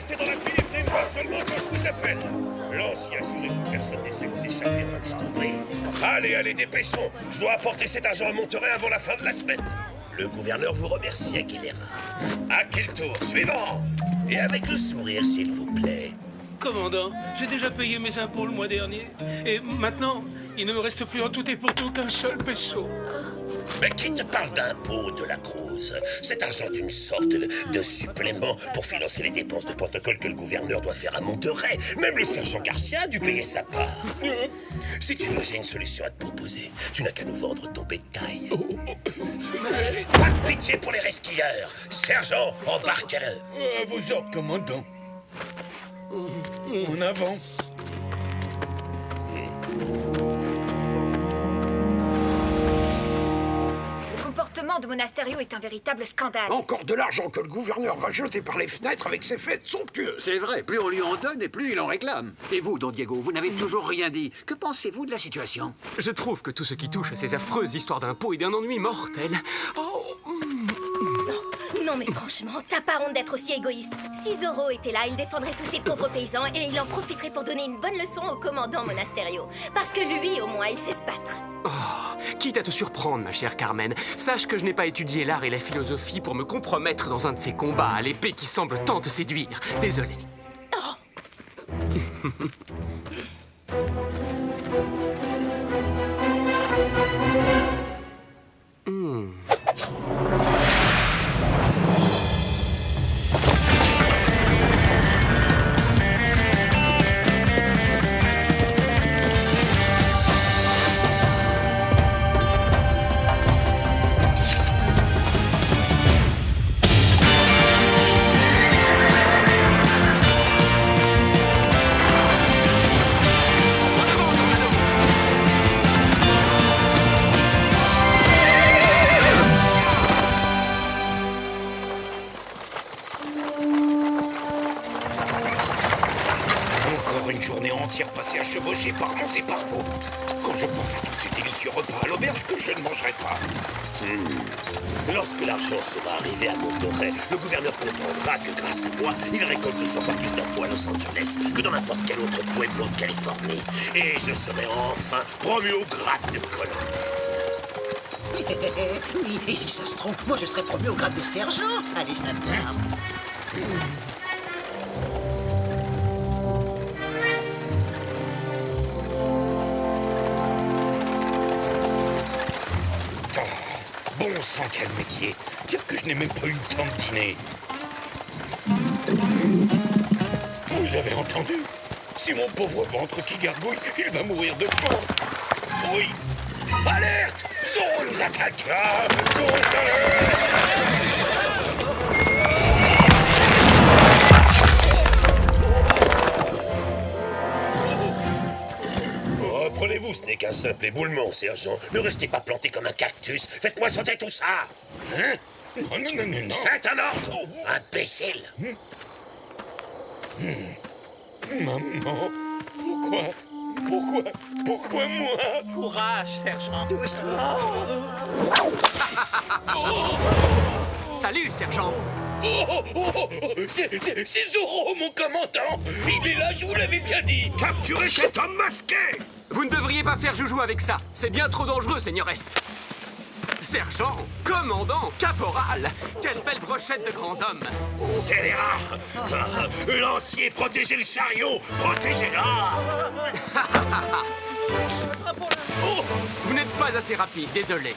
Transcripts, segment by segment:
restez dans la file et venez-moi seulement quand je vous appelle. Lance, y assurez-vous que personne n'essaie de s'échapper avant que je compris. Allez, allez, dépêchons. Je dois apporter cet argent à Monterey avant la fin de la semaine. Le gouverneur vous remercie, Aguilera. À quel tour, suivant. Et avec le sourire, s'il vous plaît. Commandant, j'ai déjà payé mes impôts le mois dernier. Et maintenant, il ne me reste plus en tout et pour tout qu'un seul peso. Mais qui te parle d'impôts, de la Cruz? Cet argent est une sorte de supplément pour financer les dépenses de protocole que le gouverneur doit faire à Monterey. Même le sergent Garcia a dû payer sa part. Si tu veux, j'ai une solution à te proposer. Tu n'as qu'à nous vendre ton bétail. Pas de pitié pour les resquilleurs. Sergent, embarque-le. À vos ordres, commandant. En avant. Le comportement de Monasterio est un véritable scandale. Encore de l'argent que le gouverneur va jeter par les fenêtres avec ses fêtes somptueuses. C'est vrai, plus on lui en donne et plus il en réclame. Et vous, Don Diego, vous n'avez toujours rien dit. Que pensez-vous de la situation? Je trouve que tout ce qui touche à ces affreuses histoires d'impôts est d'un ennui mortel. Oh. Non mais franchement, t'as pas honte d'être aussi égoïste. Si Zorro était là, il défendrait tous ces pauvres paysans et il en profiterait pour donner une bonne leçon au commandant Monasterio. Parce que lui, au moins, il sait se battre. Oh, quitte à te surprendre, ma chère Carmen, sache que je n'ai pas étudié l'art et la philosophie pour me compromettre dans un de ces combats à l'épée qui semble tant te séduire. Désolé. Oh. Encore une journée entière passée à chevaucher par mon et par faute. Quand je pense à tous ces délicieux repas à l'auberge que je ne mangerai pas. Lorsque l'argent sera arrivé à Monterey, le gouverneur comprendra que grâce à moi, il récolte 100 fois plus d'impôts à Los Angeles que dans n'importe quel autre pueblo de Californie. Et je serai enfin promu au grade de colonel. Oui, et si ça se trompe, moi je serais promu au grade de sergent. Allez, ça me va. Bon sang, quel métier. Dire que je n'ai même pas eu le temps de dîner. Vous avez entendu? C'est mon pauvre ventre qui gargouille. Il va mourir de faim. Oui. Alerte! Zorro nous attaque! Ah, Reprenez-vous, ce n'est qu'un simple éboulement, sergent. Ne restez pas planté comme un cactus. Faites-moi sauter tout ça. Hein? non, non, non, non, non. C'est un ordre, imbécile. Maman, pourquoi moi? Courage, sergent. Doucement. Salut, sergent. C'est Zorro, mon commandant. Il est là, je vous l'avais bien dit. Capturez cet homme masqué. Vous ne devriez pas faire joujou avec ça. C'est bien trop dangereux, seigneuresse. Sergent, commandant, caporal. Quelle belle brochette de grands hommes. Scélérat. Lancier, protégez le chariot. Protégez-la. Vous n'êtes pas assez rapide, désolé.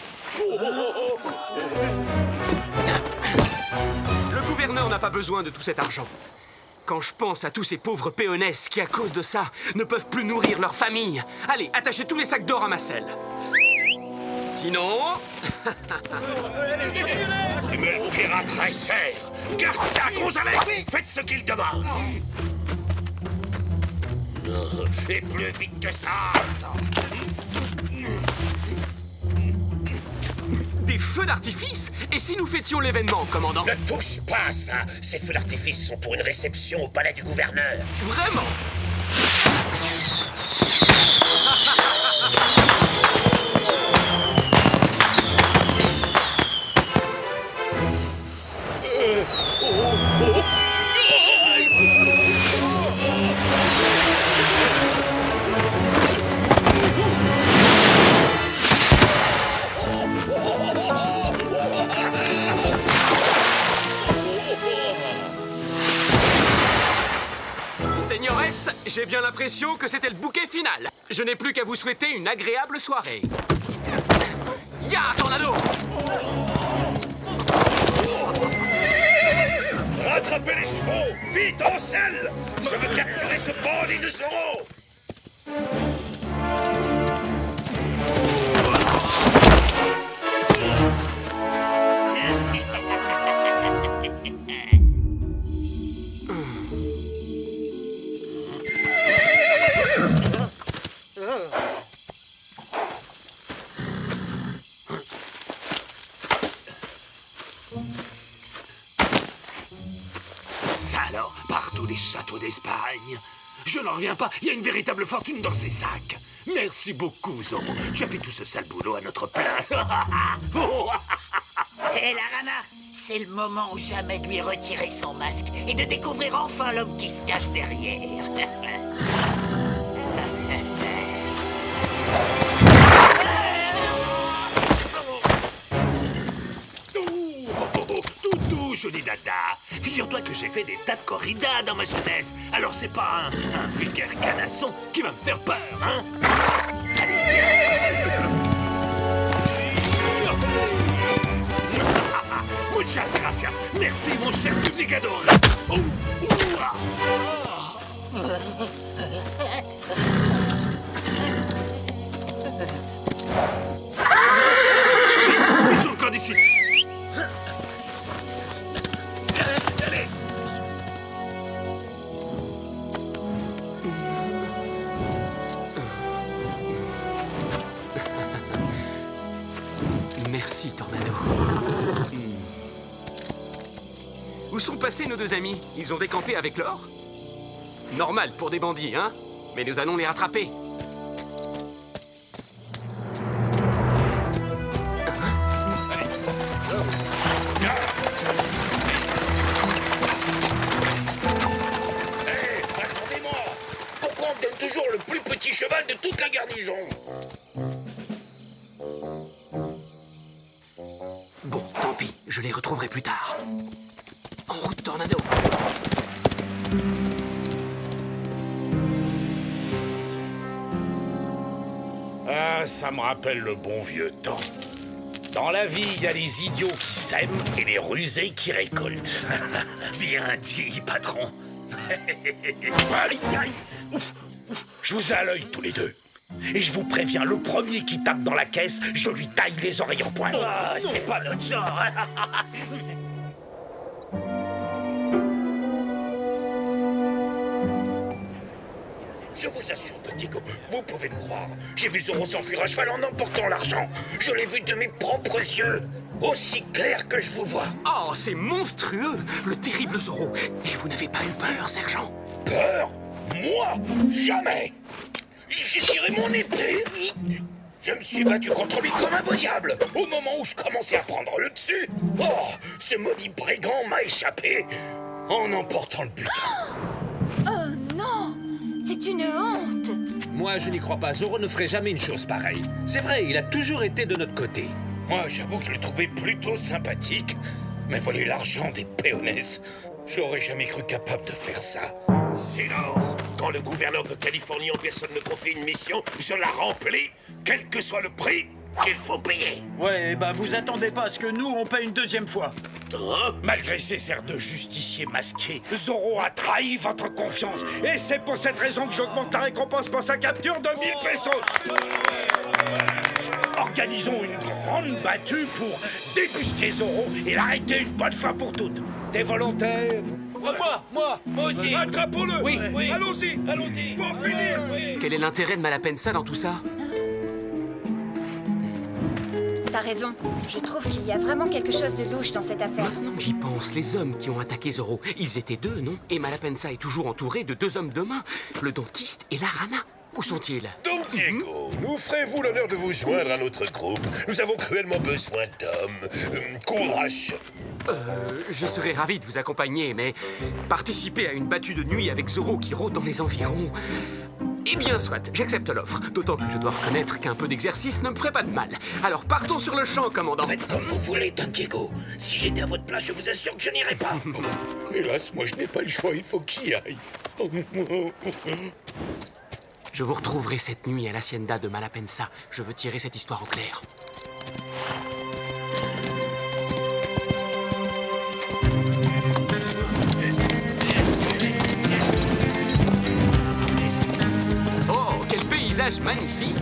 Le gouverneur n'a pas besoin de tout cet argent. Quand je pense à tous ces pauvres péonesses qui, à cause de ça, ne peuvent plus nourrir leur famille. Allez, attachez tous les sacs d'or à ma selle. Sinon... Tu me le paieras très cher. Garcia Gonzalez, faites ce qu'il demande. Et plus vite que ça. Des feux d'artifice? Et si nous fêtions l'événement, commandant? Ne touche pas à ça. Ces feux d'artifice sont pour une réception au palais du gouverneur. Vraiment? Señores, j'ai bien l'impression que c'était le bouquet final. Je n'ai plus qu'à vous souhaiter une agréable soirée. Ya, Tornado! Rattrapez les chevaux! Vite, en selle! Je veux capturer ce bandit de Zorro! Ça alors, partout les châteaux d'Espagne. Je n'en reviens pas, il y a une véritable fortune dans ces sacs. Merci beaucoup, Zorro. Tu as fait tout ce sale boulot à notre place. Hé, la Rana, c'est le moment ou jamais de lui retirer son masque et de découvrir enfin l'homme qui se cache derrière. Toutou, joli dada. Figure-toi que j'ai fait des tas de corridas dans ma jeunesse. Alors c'est pas un vulgaire canasson qui va me faire peur, hein? Muchas gracias. Merci, mon cher publicador. Oh, ouah. Fichons le camp d'ici. Allez. Merci, Tornado. Où sont passés nos deux amis? Ils ont décampé avec l'or? Normal pour des bandits, hein? Mais nous allons les rattraper. Hé, attendez-moi. Pourquoi on me donne toujours le plus petit cheval de toute la garnison? Bon, tant pis, je les retrouverai plus tard. En route, Tornado. Ah, ça me rappelle le bon vieux temps. Dans la vie, il y a les idiots qui sèment et les rusés qui récoltent. Bien dit, patron. Aïe, aïe. Ouf, ouf. Je vous ai à l'œil tous les deux. Et je vous préviens, le premier qui tape dans la caisse, je lui taille les oreilles en pointe. Ah, c'est pas notre genre. Je vous assure, Don Diego, vous pouvez me croire. J'ai vu Zorro s'enfuir à cheval en emportant l'argent. Je l'ai vu de mes propres yeux. Aussi clair que je vous vois. Oh, c'est monstrueux, le terrible Zorro. Et vous n'avez pas eu peur, sergent? Peur? Moi? Jamais. J'ai tiré mon épée. Je me suis battu contre lui comme un beau diable. Au moment où je commençais à prendre le dessus. Oh, ce maudit brigand m'a échappé en emportant le butin. Oh non! C'est une honte! Moi, je n'y crois pas. Zorro ne ferait jamais une chose pareille. C'est vrai, il a toujours été de notre côté. Moi, j'avoue que je le trouvais plutôt sympathique. Mais voler l'argent des péones, je l'aurais jamais cru capable de faire ça. Silence! Quand le gouverneur de Californie en personne me confie une mission, je la remplis, quel que soit le prix qu'il faut payer. Ouais, bah vous attendez pas à ce que nous, on paye une deuxième fois. Malgré ses airs de justicier masqué, Zorro a trahi votre confiance. Et c'est pour cette raison que j'augmente la récompense pour sa capture de 1000 pesos. Organisons une grande battue pour débusquer Zorro et l'arrêter une bonne fois pour toutes. Des volontaires? Moi aussi. Attrapons-le! Oui. Allons-y! Faut finir! Quel est l'intérêt de Malapensa dans tout ça? T'as raison. Je trouve qu'il y a vraiment quelque chose de louche dans cette affaire. Maintenant que j'y pense, les hommes qui ont attaqué Zorro, ils étaient deux, non? Et Malapensa est toujours entouré de deux hommes de main, le dentiste et la rana. Où sont-ils? Don Diego, nous ferez-vous l'honneur de vous joindre à notre groupe? Nous avons cruellement besoin d'hommes. Courage! Je serais ravi de vous accompagner, mais participer à une battue de nuit avec Zorro qui rôde dans les environs... Eh bien, soit, j'accepte l'offre. D'autant que je dois reconnaître qu'un peu d'exercice ne me ferait pas de mal. Alors partons sur le champ, commandant. Faites comme vous voulez, Don Diego. Si j'étais à votre place, je vous assure que je n'irais pas. Hélas, moi je n'ai pas le choix, il faut qu'il y aille. Je vous retrouverai cette nuit à l'hacienda de Malapensa. Je veux tirer cette histoire au clair. Oh, quel paysage magnifique!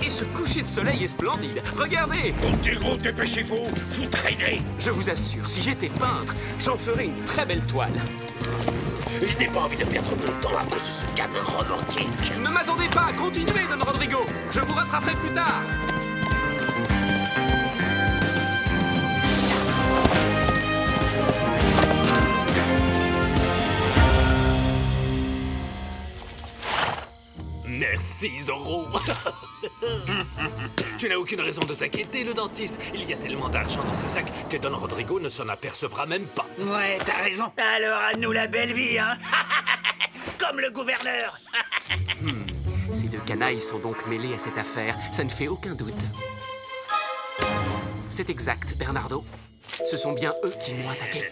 Et ce coucher de soleil est splendide. Regardez! Don Diego, dépêchez-vous, vous traînez. Je vous assure, si j'étais peintre, j'en ferais une très belle toile. Je n'ai pas envie de perdre mon temps à cause de ce gamin romantique. Ne m'attendez pas, continuez, Don Rodrigo. Je vous rattraperai plus tard. Merci, Zorro. Tu n'as aucune raison de t'inquiéter, le dentiste. Il y a tellement d'argent dans ces sacs que Don Rodrigo ne s'en apercevra même pas. Ouais, t'as raison. Alors à nous la belle vie, hein. Comme le gouverneur. Ces deux canailles sont donc mêlés à cette affaire, ça ne fait aucun doute. C'est exact, Bernardo. Ce sont bien eux qui m'ont attaqué.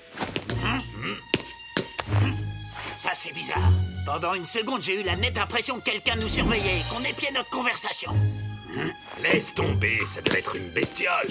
Ça, c'est bizarre. Pendant une seconde, j'ai eu la nette impression que quelqu'un nous surveillait et qu'on épiait notre conversation. Laisse tomber, ça doit être une bestiole.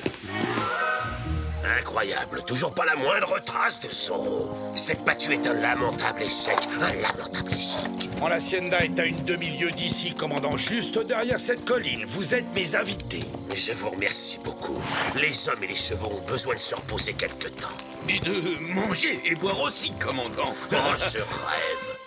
Incroyable, toujours pas la moindre trace de Zorro. Cette battue est un lamentable échec, un lamentable échec. Mon hacienda est à une demi-lieue d'ici, commandant, juste derrière cette colline. Vous êtes mes invités. Je vous remercie beaucoup. Les hommes et les chevaux ont besoin de se reposer quelque temps. Et de manger et boire aussi, commandant. Oh, je rêve.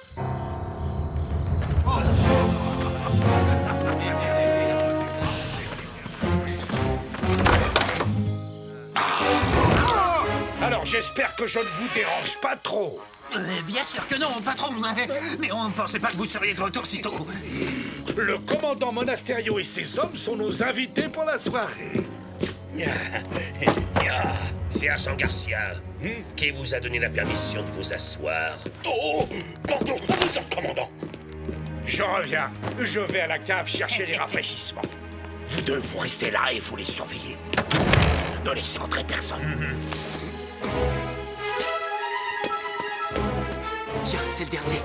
Alors j'espère que je ne vous dérange pas trop. Bien sûr que non, patron. Mais on ne pensait pas que vous seriez de retour si tôt. Le commandant Monasterio et ses hommes sont nos invités pour la soirée. C'est Agent Garcia qui vous a donné la permission de vous asseoir. Oh, pardon, vous êtes commandant. Je reviens. Je vais à la cave chercher les rafraîchissements. Vous deux, vous restez là et vous les surveillez. Ne laissez entrer personne. Tiens, c'est le dernier.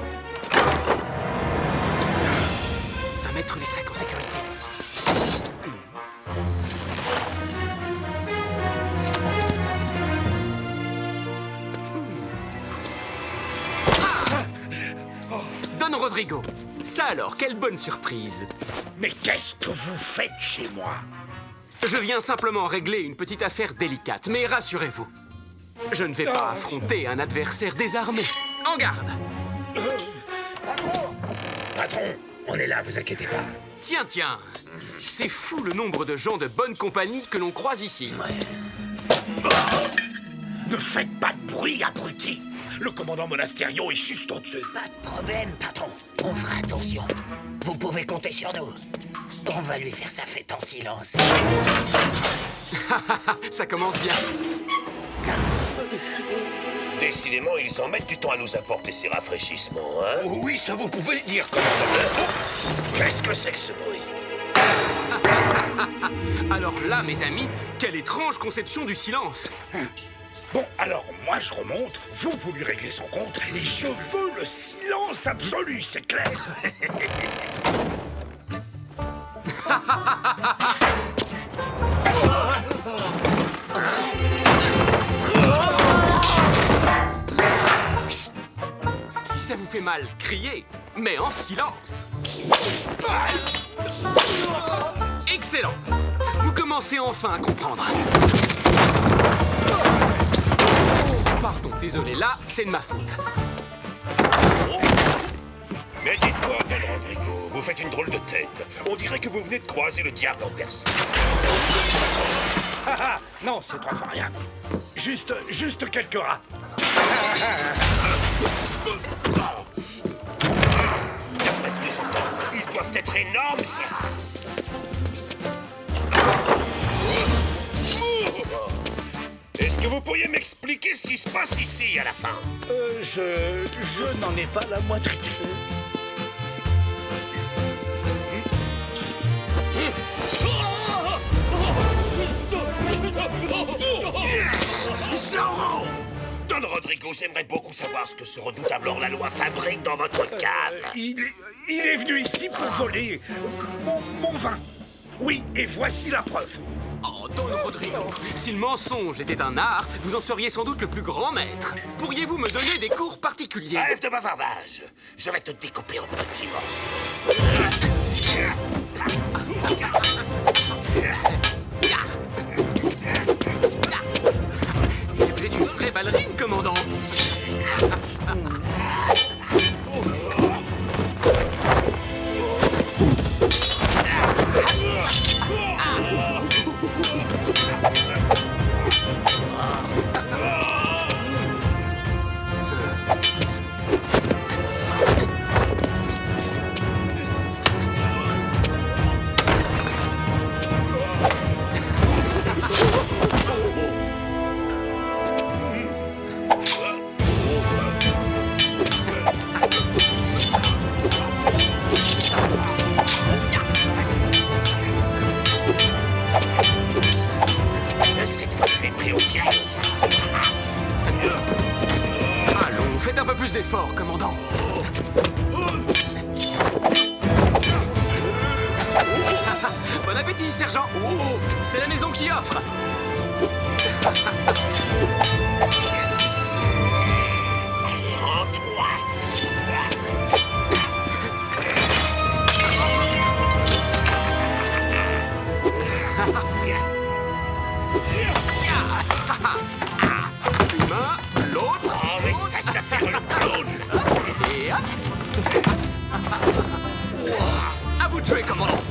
Va mettre les sacs en sécurité. Don Rodrigo. Ça alors, quelle bonne surprise. Mais qu'est-ce que vous faites chez moi? Je viens simplement régler une petite affaire délicate, mais rassurez-vous, je ne vais pas affronter un adversaire désarmé. En garde! Patron, on est là, vous inquiétez pas. Tiens, tiens, c'est fou le nombre de gens de bonne compagnie que l'on croise ici. Ne faites pas de bruit, abruti. Le commandant Monasterio est juste au-dessus. Pas de problème, patron. On fera attention. Vous pouvez compter sur nous. On va lui faire sa fête en silence. Ça commence bien. Décidément, ils en mettent du temps à nous apporter ces rafraîchissements, hein? Oui, ça vous pouvez le dire, commandant. Qu'est-ce que c'est que ce bruit? Alors là, mes amis, quelle étrange conception du silence. Bon, alors, moi, je remonte, vous lui réglez son compte, et je veux le silence absolu, c'est clair? Si ça vous fait mal, criez, mais en silence. Excellent. Vous commencez enfin à comprendre. Pardon, désolé, là, c'est de ma faute. Mais dites-moi, Don Rodrigo, vous faites une drôle de tête. On dirait que vous venez de croiser le diable en personne. Non, c'est trois fois rien. Juste quelques rats. D'après ce que j'entends, ils doivent être énormes, ces rats. Est-ce que vous pourriez m'expliquer ce qui se passe ici à la fin? Je n'en ai pas la moindre idée. Zorro! Don Don Rodrigo, j'aimerais beaucoup savoir ce que ce redoutable hors-la-loi fabrique dans votre cave. Il est venu ici pour voler mon vin. Oui, et voici la preuve. Oh, Don Rodrigo, si le mensonge était un art, vous en seriez sans doute le plus grand maître. Pourriez-vous me donner des cours particuliers? Rêve de bavardage. Je vais te découper en petits morceaux. Vous êtes une vraie ballerine, commandant. Cette fois, je l'ai pris au piège. Allons, faites un peu plus d'efforts, commandant. Bon appétit, sergent. C'est la maison qui offre. Allez, rends-toi. Une main, l'autre. Oh, mais cesse de faire le clown. Et hop. À vous de jouer, commandant.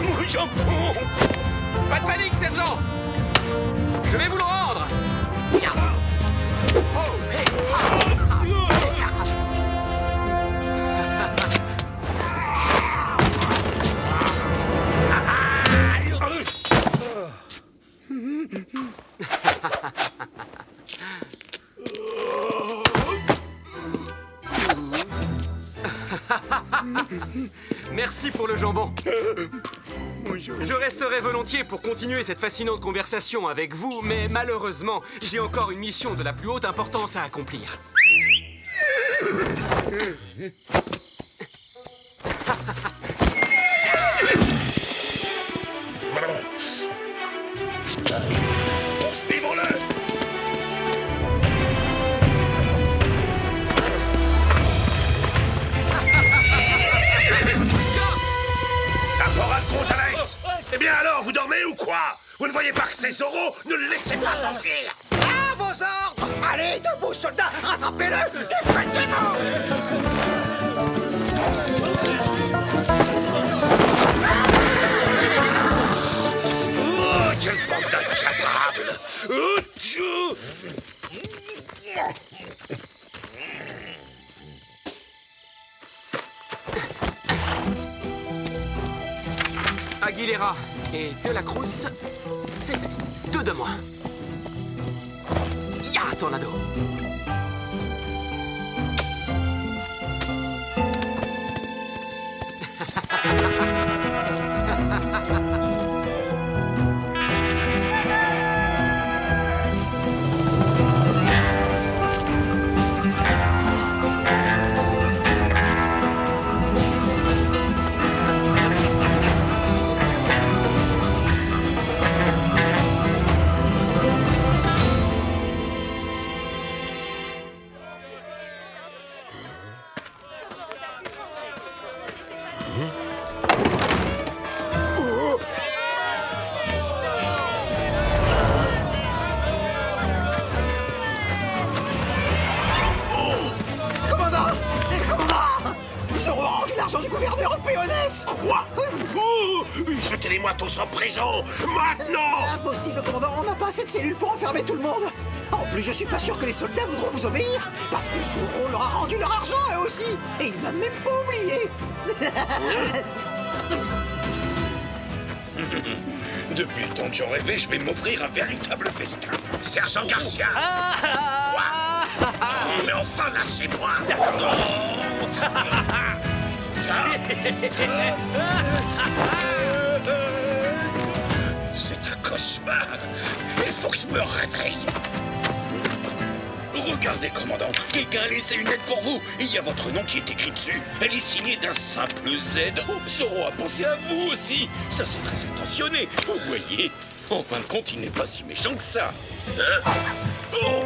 Mon jambon. Pas de panique, sergent. Je vais vous le rendre. Oh, hey. Merci pour le jambon. Je resterai volontiers pour continuer cette fascinante conversation avec vous, mais malheureusement, j'ai encore une mission de la plus haute importance à accomplir. Poursuivons-le. Caporal Gonzalez. Eh bien alors, vous dormez ou quoi? Vous ne voyez pas que c'est Zorro? Ne le laissez pas s'enfuir. À vos ordres! Allez, debout, soldats! Rattrapez-le! Défaites-le! Oh, quelle bande d'incapables. Oh, tchou. Aguilera et De la Cruz, c'est fait. 2 de moins. Ya, Tornado. Quoi? Oh, jetez-les-moi tous en prison, maintenant! Impossible, commandant, on n'a pas assez de cellules pour enfermer tout le monde. En plus, je suis pas sûr que les soldats voudront vous obéir, parce que Zorro leur a rendu leur argent, eux aussi, et il m'a même pas oublié. Depuis le temps que j'en rêvais, je vais m'offrir un véritable festin. Sergent Garcia! Quoi? Mais enfin, lâchez-moi! C'est un cauchemar. Il faut que je me réveille. Regardez, commandant, quelqu'un a laissé une lettre pour vous. Il y a votre nom qui est écrit dessus. Elle est signée d'un simple Z. Oh, Zoro a pensé à vous aussi. Ça, c'est très intentionné, vous voyez. En fin de compte, il n'est pas si méchant que ça. Hein? Oh.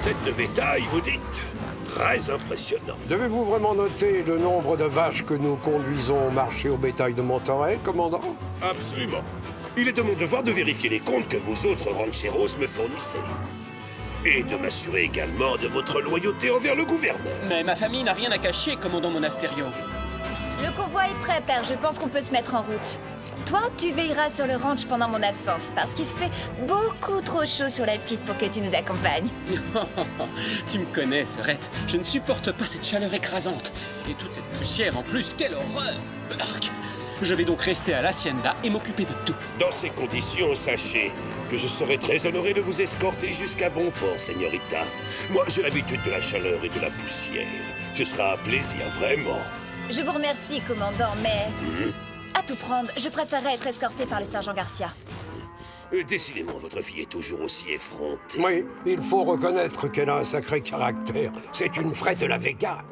Têtes de bétail, vous dites? Très impressionnant. Devez-vous vraiment noter le nombre de vaches que nous conduisons au marché au bétail de Monterey, commandant? Absolument. Il est de mon devoir de vérifier les comptes que vous autres rancheros me fournissez. Et de m'assurer également de votre loyauté envers le gouverneur. Mais ma famille n'a rien à cacher, commandant Monasterio. Le convoi est prêt, père. Je pense qu'on peut se mettre en route. Toi, tu veilleras sur le ranch pendant mon absence, parce qu'il fait beaucoup trop chaud sur la piste pour que tu nous accompagnes. Tu me connais, Sorette. Je ne supporte pas cette chaleur écrasante. Et toute cette poussière en plus, quelle horreur! Arc. Je vais donc rester à l'Hacienda et m'occuper de tout. Dans ces conditions, sachez que je serai très honoré de vous escorter jusqu'à bon port, señorita. Moi, j'ai l'habitude de la chaleur et de la poussière. Ce sera un plaisir, vraiment. Je vous remercie, commandant, mais... À tout prendre, je préférerais être escorté par le sergent Garcia. Décidément, votre fille est toujours aussi effrontée. Oui, il faut reconnaître qu'elle a un sacré caractère. C'est une vraie de la Vega.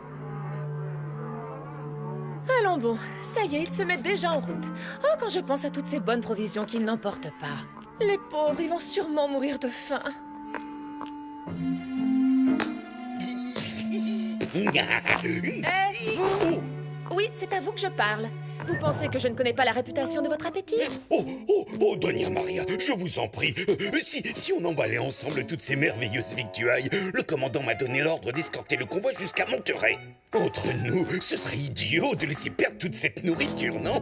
Allons bon, ça y est, ils se mettent déjà en route. Oh, quand je pense à toutes ces bonnes provisions qu'ils n'emportent pas. Les pauvres, ils vont sûrement mourir de faim. Vous! Oui, c'est à vous que je parle. Vous pensez que je ne connais pas la réputation de votre appétit? Oh, Doña Maria, je vous en prie. Si on emballait ensemble toutes ces merveilleuses victuailles, le commandant m'a donné l'ordre d'escorter le convoi jusqu'à Monterey. Entre nous, ce serait idiot de laisser perdre toute cette nourriture, non?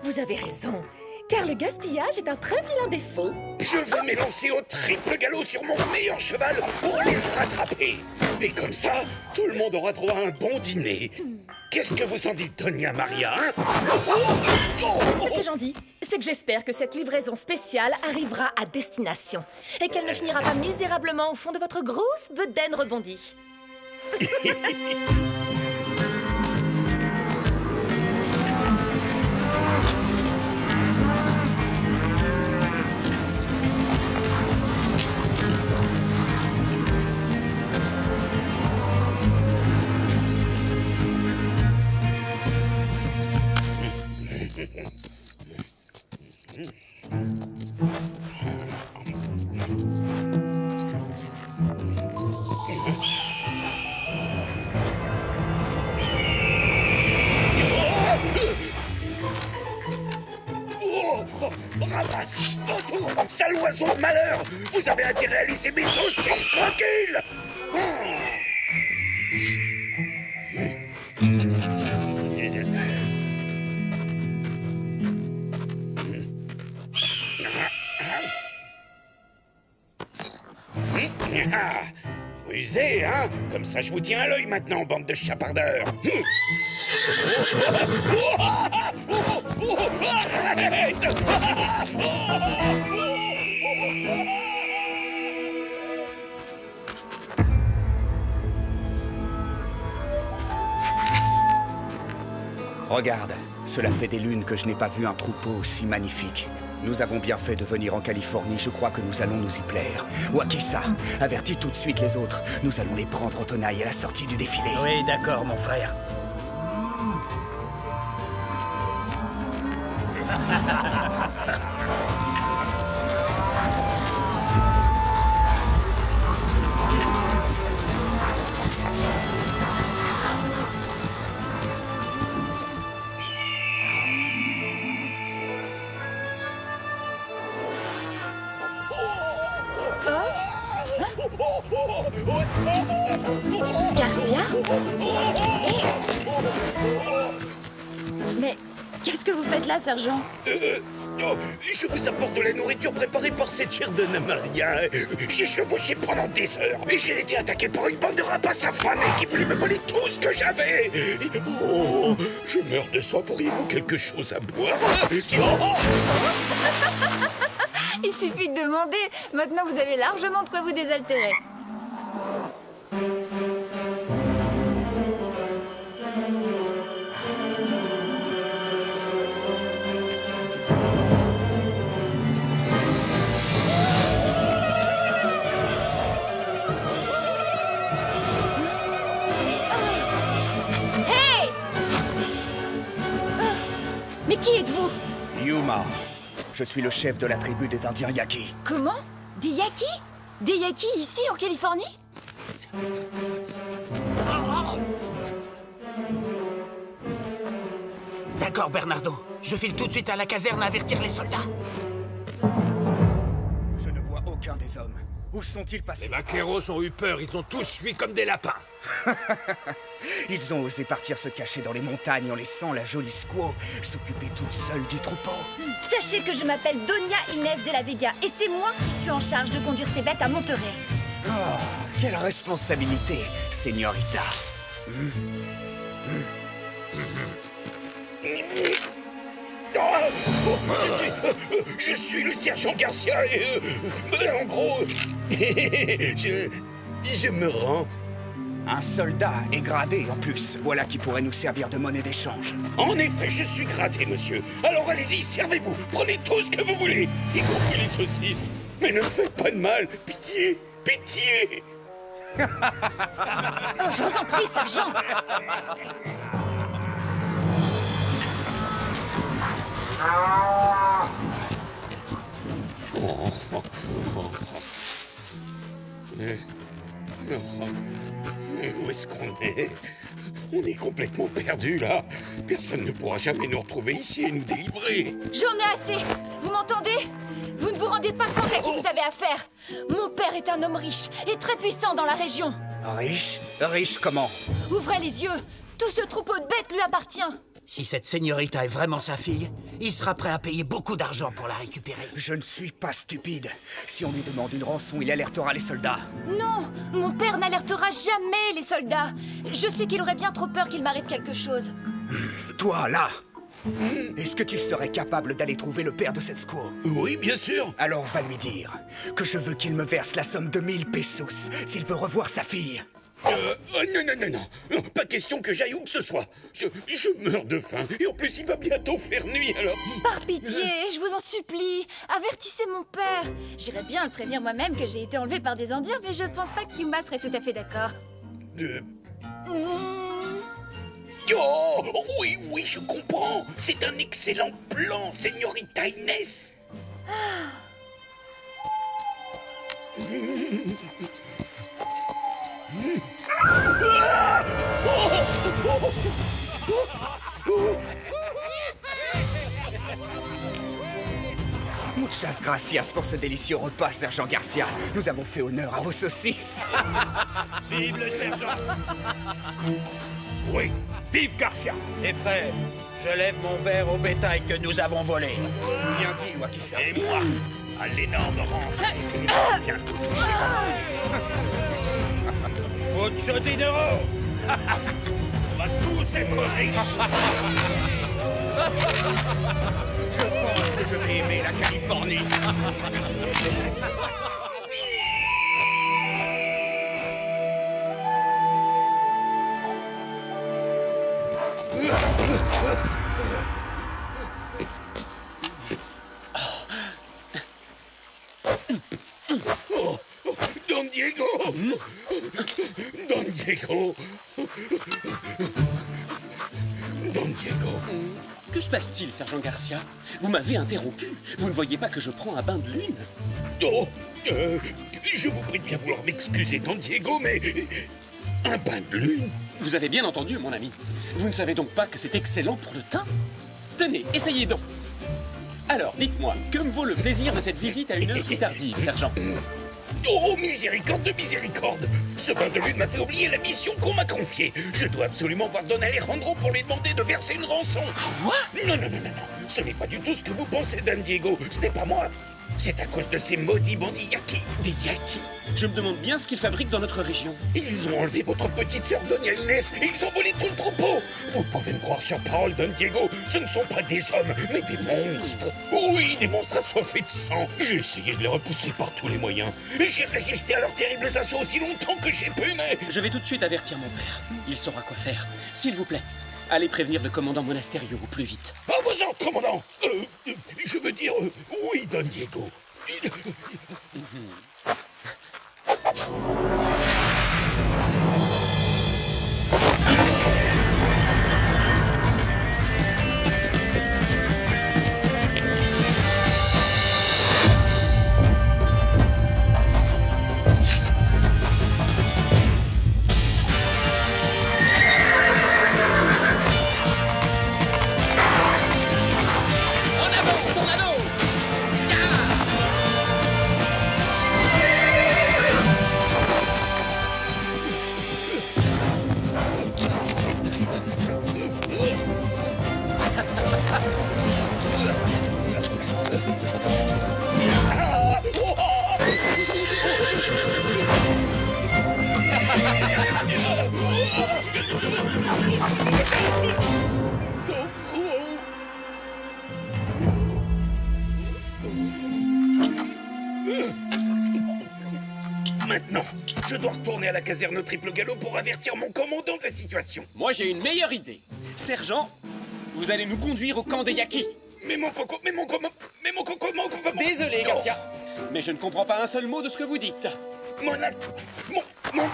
Vous avez raison, car le gaspillage est un très vilain défaut. Je vais m'élancer au triple galop sur mon meilleur cheval pour les rattraper. Et comme ça, tout le monde aura droit à un bon dîner. Qu'est-ce que vous en dites, Doña Maria, hein? Ce que j'en dis, c'est que j'espère que cette livraison spéciale arrivera à destination et qu'elle ne finira pas misérablement au fond de votre grosse bedaine rebondie. Ramasse, vautour, sale oiseau de malheur! Vous avez intérêt à laisser mes saucisses tranquilles! Rusé, hein? Comme ça, je vous tiens à l'œil maintenant, bande de chapardeurs! Arrête! Regarde, cela fait des lunes que je n'ai pas vu un troupeau aussi magnifique. Nous avons bien fait de venir en Californie, je crois que nous allons nous y plaire. Wakisa, avertis tout de suite les autres. Nous allons les prendre en tenaille à la sortie du défilé. Oui, d'accord, mon frère. Garcia? Mais qu'est-ce que vous faites là, sergent? Oh, je vous apporte de la nourriture préparée par cette chère Donna Maria. J'ai chevauché pendant des heures et j'ai été attaqué par une bande de rapaces affamés qui voulaient me voler tout ce que j'avais. Oh, je meurs de soif. Auriez-vous quelque chose à boire? Oh. Il suffit de demander. Maintenant, vous avez largement de quoi vous désaltérer. Hey! Mais qui êtes-vous? Yuma, je suis le chef de la tribu des Indiens Yaqui. Comment? Des Yaqui? Des Yaqui ici, en Californie? D'accord, Bernardo. Je file tout de suite à la caserne à avertir les soldats. Je ne vois aucun des hommes. Où sont-ils passés? Les vaqueros ont eu peur, ils ont tous fui comme des lapins. Ils ont osé partir se cacher dans les montagnes en laissant la jolie Squaw s'occuper toute seule du troupeau. Sachez que je m'appelle Donia Inés de la Vega et c'est moi qui suis en charge de conduire ces bêtes à Monterrey. Oh, quelle responsabilité, señorita. Je suis le sergent Garcia et en gros, je me rends. Un soldat est gradé en plus. Voilà qui pourrait nous servir de monnaie d'échange. En effet, je suis gradé, monsieur. Alors allez-y, servez-vous. Prenez tout ce que vous voulez, y compris les saucisses. Mais ne me faites pas de mal. Pitié, pitié. Je vous en prie, sergent. Mais où est-ce qu'on est? On est complètement perdus, là. Personne ne pourra jamais nous retrouver ici et nous délivrer. J'en ai assez. Vous m'entendez? Vous ne vous rendez pas compte à qui vous avez affaire. Mon père est un homme riche et très puissant dans la région. Riche? Riche comment? Ouvrez les yeux. Tout ce troupeau de bêtes lui appartient. Si cette señorita est vraiment sa fille, il sera prêt à payer beaucoup d'argent pour la récupérer. Je ne suis pas stupide. Si on lui demande une rançon, il alertera les soldats. Non, mon père n'alertera jamais les soldats. Je sais qu'il aurait bien trop peur qu'il m'arrive quelque chose. Toi, là, est-ce que tu serais capable d'aller trouver le père de cette squaw? Oui, bien sûr. Alors va lui dire que je veux qu'il me verse la somme de 1000 pesos s'il veut revoir sa fille. Non, pas question que j'aille où que ce soit. Je meurs de faim et en plus il va bientôt faire nuit alors. Par pitié, je vous en supplie, avertissez mon père. J'irais bien le prévenir moi-même que j'ai été enlevée par des Indiens, mais je pense pas qu'Yuma serait tout à fait d'accord. Oh, oui, je comprends. C'est un excellent plan, señorita Inés. Muchas gracias pour ce délicieux repas, sergent Garcia. Nous avons fait honneur à vos saucisses. Vive le sergent. Oui, vive Garcia. Les frères, je lève mon verre au bétail que nous avons volé. Bien dit, Wakisa. Et moi, à l'énorme rançon que nous allons bientôt toucher. Mucho dinero. On va tous être riches. Je pense que je vais aimer la Californie. Oh, Don Diego. Don Diego. Don Diego. Que se passe-t-il, sergent Garcia? Vous m'avez interrompu. Vous ne voyez pas que je prends un bain de lune? Oh, je vous prie de bien vouloir m'excuser, Don Diego, mais... Un bain de lune? Vous avez bien entendu, mon ami. Vous ne savez donc pas que c'est excellent pour le teint? Tenez, essayez donc. Alors, dites-moi, que me vaut le plaisir de cette visite à une heure si tardive, sergent? Oh, miséricorde de miséricorde! Ce bain de lune m'a fait oublier la mission qu'on m'a confiée. Je dois absolument voir Don Alejandro pour lui demander de verser une rançon. Quoi? Non, non, non, non, non. Ce n'est pas du tout ce que vous pensez, Don Diego. Ce n'est pas moi. C'est à cause de ces maudits bandits Yaki. Des Yaki? Je me demande bien ce qu'ils fabriquent dans notre région. Ils ont enlevé votre petite sœur Doña Inès et ils ont volé tout le troupeau. Vous pouvez me croire sur parole, Don Diego. Ce ne sont pas des hommes, mais des monstres. Oui, des monstres assoiffés de sang. J'ai essayé de les repousser par tous les moyens. Et j'ai résisté à leurs terribles assauts aussi longtemps que j'ai pu, mais... Je vais tout de suite avertir mon père. Il saura quoi faire. S'il vous plaît, allez prévenir le commandant Monasterio au plus vite. À vos ordres, commandant. Je veux dire, oui, Don Diego. Maintenant, je dois retourner à la caserne au triple galop pour avertir mon commandant de la situation. Moi, j'ai une meilleure idée. Sergent, vous allez nous conduire au camp des Yaki. Mais mon coco... Désolé, Garcia, mais je ne comprends pas un seul mot de ce que vous dites. Hop,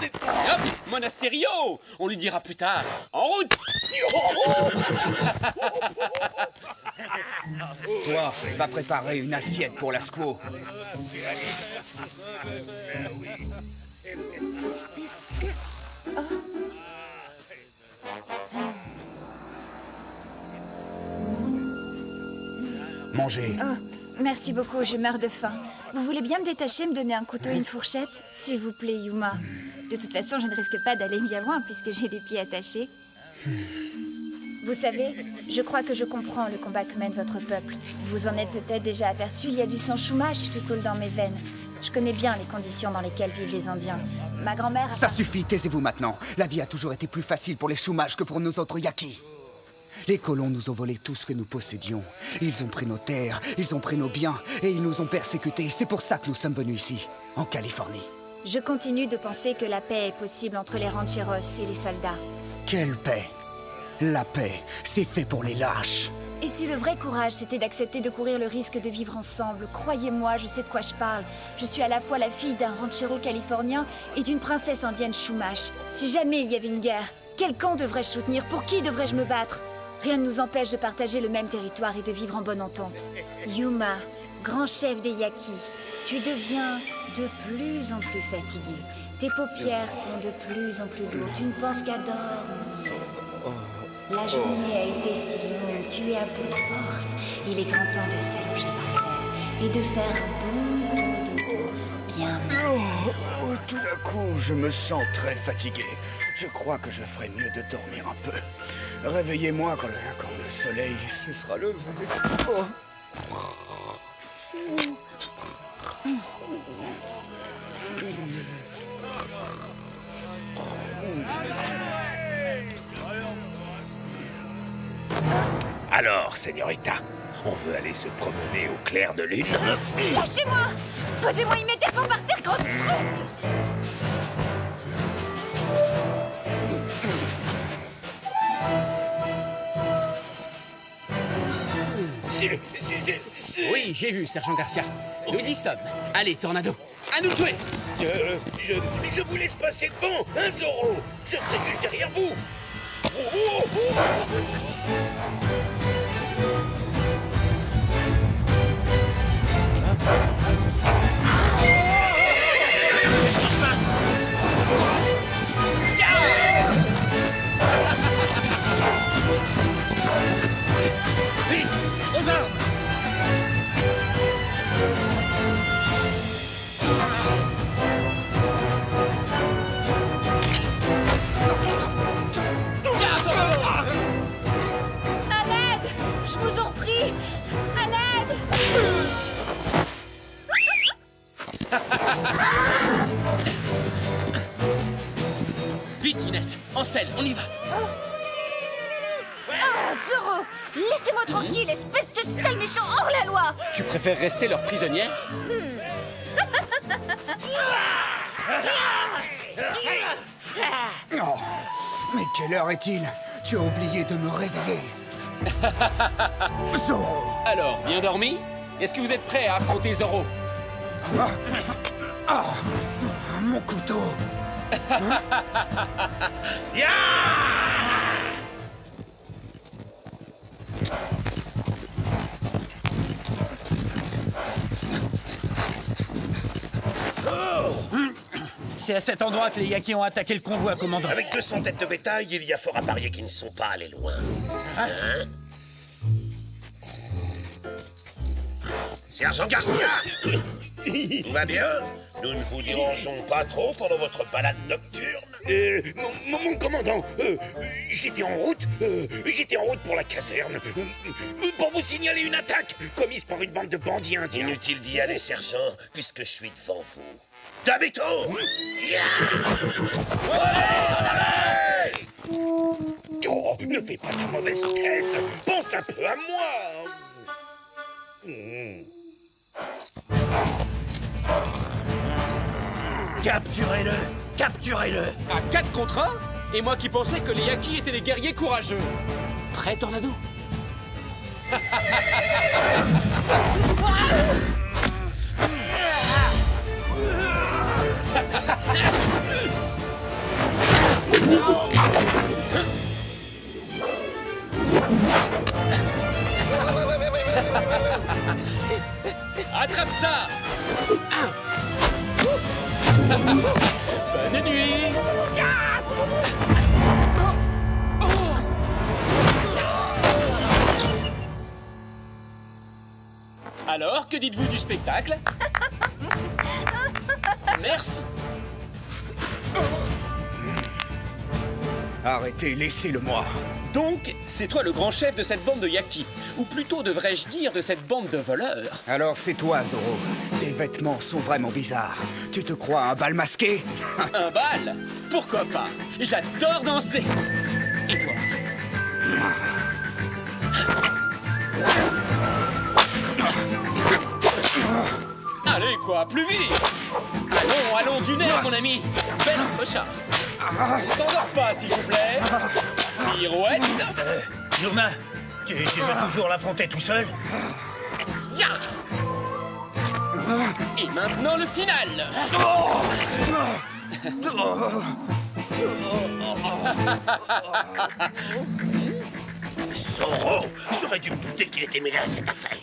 Monasterio! On lui dira plus tard. En route! Toi, va préparer une assiette pour la squaw. Mangez. Oh, merci beaucoup, je meurs de faim. Vous voulez bien me détacher, me donner un couteau et une fourchette? S'il vous plaît, Yuma. De toute façon, je ne risque pas d'aller bien loin puisque j'ai les pieds attachés. Vous savez, je crois que je comprends le combat que mène votre peuple. Vous en êtes peut-être déjà aperçu, il y a du sang Chumash qui coule dans mes veines. Je connais bien les conditions dans lesquelles vivent les Indiens. Ma grand-mère... Ça suffit, taisez-vous maintenant. La vie a toujours été plus facile pour les Chumash que pour nos autres Yaki. Les colons nous ont volé tout ce que nous possédions. Ils ont pris nos terres, ils ont pris nos biens, et ils nous ont persécutés. C'est pour ça que nous sommes venus ici, en Californie. Je continue de penser que la paix est possible entre les rancheros et les soldats. Quelle paix? La paix, c'est fait pour les lâches. Et si le vrai courage, c'était d'accepter de courir le risque de vivre ensemble, croyez-moi, je sais de quoi je parle. Je suis à la fois la fille d'un ranchero californien et d'une princesse indienne Chumash. Si jamais il y avait une guerre, quel camp devrais-je soutenir? Pour qui devrais-je me battre? Rien ne nous empêche de partager le même territoire et de vivre en bonne entente. Yuma, grand chef des Yaki, tu deviens de plus en plus fatigué. Tes paupières sont de plus en plus lourdes. Tu ne penses qu'à dormir. La journée a été si longue, tu es à bout de force. Il est grand temps de s'allonger par terre et de faire un bon gros dodo. Bien. Tout d'un coup, je me sens très fatigué. Je crois que je ferais mieux de dormir un peu. Réveillez-moi quand le soleil se sera levé. Alors, señorita, on veut aller se promener au clair de lune? Lâchez-moi! Posez-moi immédiatement par terre, grosse brute! Oui, j'ai vu, Sergent Garcia. Nous y sommes. Allez, Tornado, à nous de jouer. Je vous laisse passer devant, hein, Zorro? Je serai juste derrière vous. Qu'est-ce qui se passe? Vite, aux armes! ont pris! À l'aide! Vite, Inès, en selle, on y va. Ah, Zoro! Laissez-moi tranquille, espèce de sale méchant hors la loi! Tu préfères rester leur prisonnière? Oh, mais quelle heure est-il? Tu as oublié de me réveiller. Zoro! Alors, bien dormi? Est-ce que vous êtes prêts à affronter Zoro? Quoi? Ah, mon couteau! C'est à cet endroit que les Yakis ont attaqué le convoi, commandant. Avec 200 têtes de bétail, il y a fort à parier qu'ils ne sont pas allés loin. Hein? Sergent Garcia! Tout va bien? Nous ne vous dérangeons pas trop pendant votre balade nocturne? Mon commandant, j'étais en route pour la caserne, pour vous signaler une attaque commise par une bande de bandits indiens. Inutile d'y aller, sergent, puisque je suis devant vous. Tabito! Oh, ne fais pas ta mauvaise tête! Pense un peu à moi! Capturez-le! Capturez-le! À 4 contre 1? Et moi qui pensais que les Yakis étaient des guerriers courageux. Prêt, Tornado? Attrape ça! Bonne nuit! Alors, que dites-vous du spectacle? Merci. Arrêtez, laissez-le-moi. Donc, c'est toi le grand chef de cette bande de Yakis. Ou plutôt, devrais-je dire, de cette bande de voleurs. Alors c'est toi, Zoro. Tes vêtements sont vraiment bizarres. Tu te crois un bal masqué? Un bal? Pourquoi pas? J'adore danser. Et toi? Allez, quoi, plus vite! Allons, d'une air, mon ami! Bel entrechat! On ne s'endort pas, s'il vous plaît! Pirouette! Yuma, tu veux toujours l'affronter tout seul? Ya! Et maintenant, le final! Zoro! J'aurais dû me douter qu'il était mêlé à cette affaire.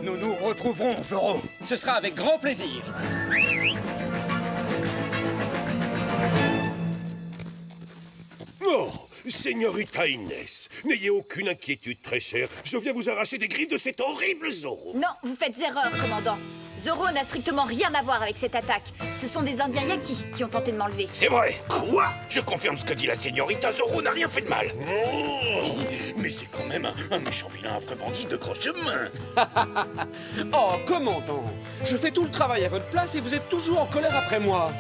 Nous nous retrouverons, Zoro. Ce sera avec grand plaisir. Oh, Señorita Inès, n'ayez aucune inquiétude, très chère. Je viens vous arracher des griffes de cet horrible Zoro. Non, vous faites erreur, commandant. Zoro n'a strictement rien à voir avec cette attaque. Ce sont des Indiens Yakis qui ont tenté de m'enlever. C'est vrai. Quoi? Je confirme ce que dit la Señorita, Zoro n'a rien fait de mal. Oh, mais c'est quand même un méchant vilain affreux bandit de gros chemin. Oh, commandant, je fais tout le travail à votre place et vous êtes toujours en colère après moi.